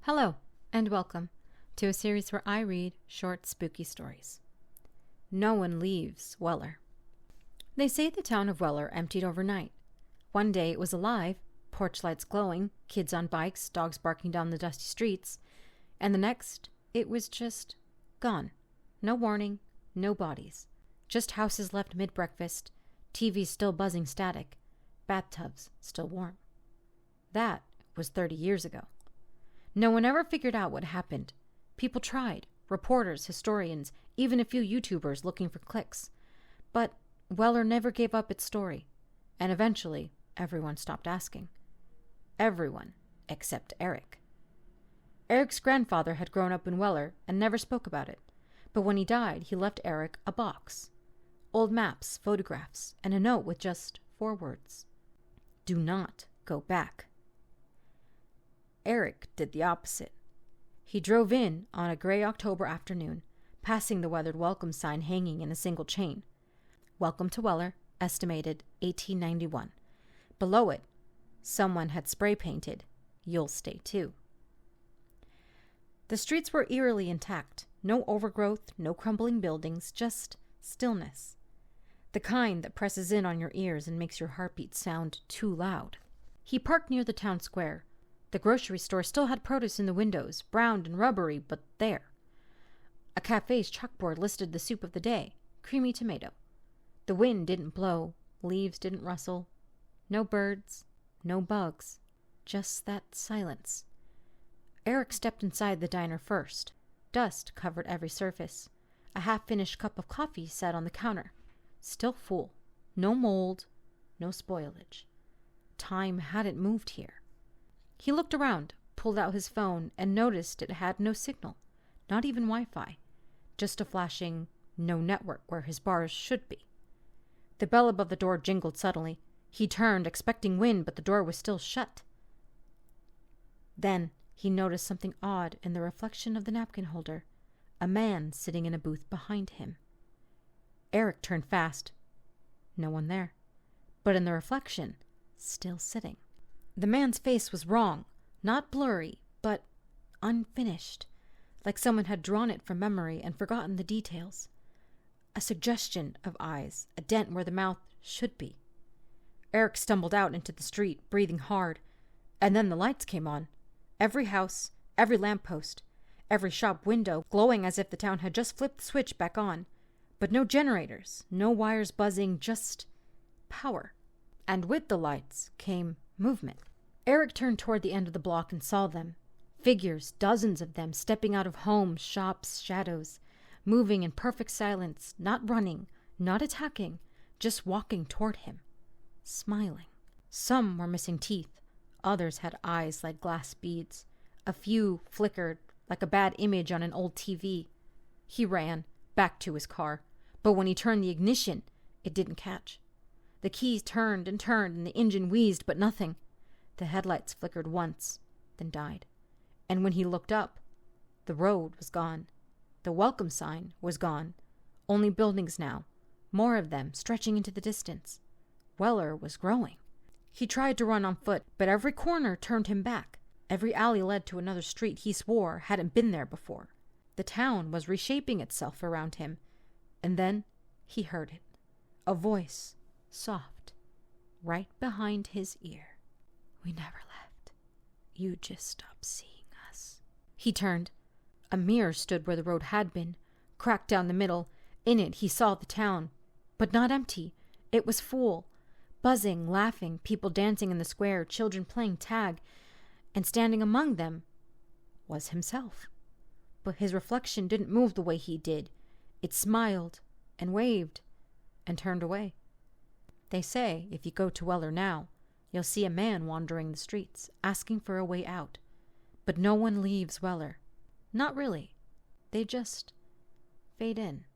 Hello, and welcome to a series where I read short, spooky stories. No one leaves Weller. They say the town of Weller emptied overnight. One day it was alive, porch lights glowing, kids on bikes, dogs barking down the dusty streets, and the next, it was just gone. No warning, no bodies. Just houses left mid-breakfast, TVs still buzzing static, bathtubs still warm. That was 30 years ago. No one ever figured out what happened. People tried, reporters, historians, even a few YouTubers looking for clicks. But Weller never gave up its story, and eventually everyone stopped asking. Everyone except Eric. Eric's grandfather had grown up in Weller and never spoke about it, but when he died, he left Eric a box. Old maps, photographs, and a note with just 4 words. Do not go back. Eric did the opposite. He drove in on a gray October afternoon, passing the weathered welcome sign hanging in a single chain. Welcome to Weller, estimated 1891. Below it, someone had spray painted, You'll stay too. The streets were eerily intact. No overgrowth, no crumbling buildings, just stillness. The kind that presses in on your ears and makes your heartbeat sound too loud. He parked near the town square. The grocery store still had produce in the windows, browned and rubbery, but there. A cafe's chalkboard listed the soup of the day, creamy tomato. The wind didn't blow, leaves didn't rustle. No birds, no bugs, just that silence. Eric stepped inside the diner first. Dust covered every surface. A half-finished cup of coffee sat on the counter, still full. No mold, no spoilage. Time hadn't moved here. He looked around, pulled out his phone, and noticed it had no signal, not even Wi-Fi, just a flashing no network where his bars should be. The bell above the door jingled suddenly. He turned, expecting wind, but the door was still shut. Then he noticed something odd in the reflection of the napkin holder, a man sitting in a booth behind him. Eric turned fast. No one there, but in the reflection, still sitting. The man's face was wrong, not blurry, but unfinished, like someone had drawn it from memory and forgotten the details. A suggestion of eyes, a dent where the mouth should be. Eric stumbled out into the street, breathing hard, and then the lights came on. Every house, every lamppost, every shop window glowing as if the town had just flipped the switch back on. But no generators, no wires buzzing, just power. And with the lights came movement. Eric turned toward the end of the block and saw them. Figures, dozens of them, stepping out of homes, shops, shadows, moving in perfect silence, not running, not attacking, just walking toward him, smiling. Some were missing teeth. Others had eyes like glass beads. A few flickered like a bad image on an old TV. He ran back to his car, but when he turned the ignition, it didn't catch. The keys turned and turned, and the engine wheezed, but nothing. The headlights flickered once, then died. And when he looked up, the road was gone. The welcome sign was gone. Only buildings now, more of them stretching into the distance. Weller was growing. He tried to run on foot, but every corner turned him back. Every alley led to another street he swore hadn't been there before. The town was reshaping itself around him. And then he heard it. A voice, soft, right behind his ear. We never left. You just stopped seeing us. He turned. A mirror stood where the road had been, cracked down the middle. In it he saw the town, but not empty. It was full. Buzzing, laughing, people dancing in the square, children playing tag, and standing among them was himself. But his reflection didn't move the way he did. It smiled and waved and turned away. They say if you go to Weller now, you'll see a man wandering the streets, asking for a way out. But no one leaves Weller. Not really. They just fade in.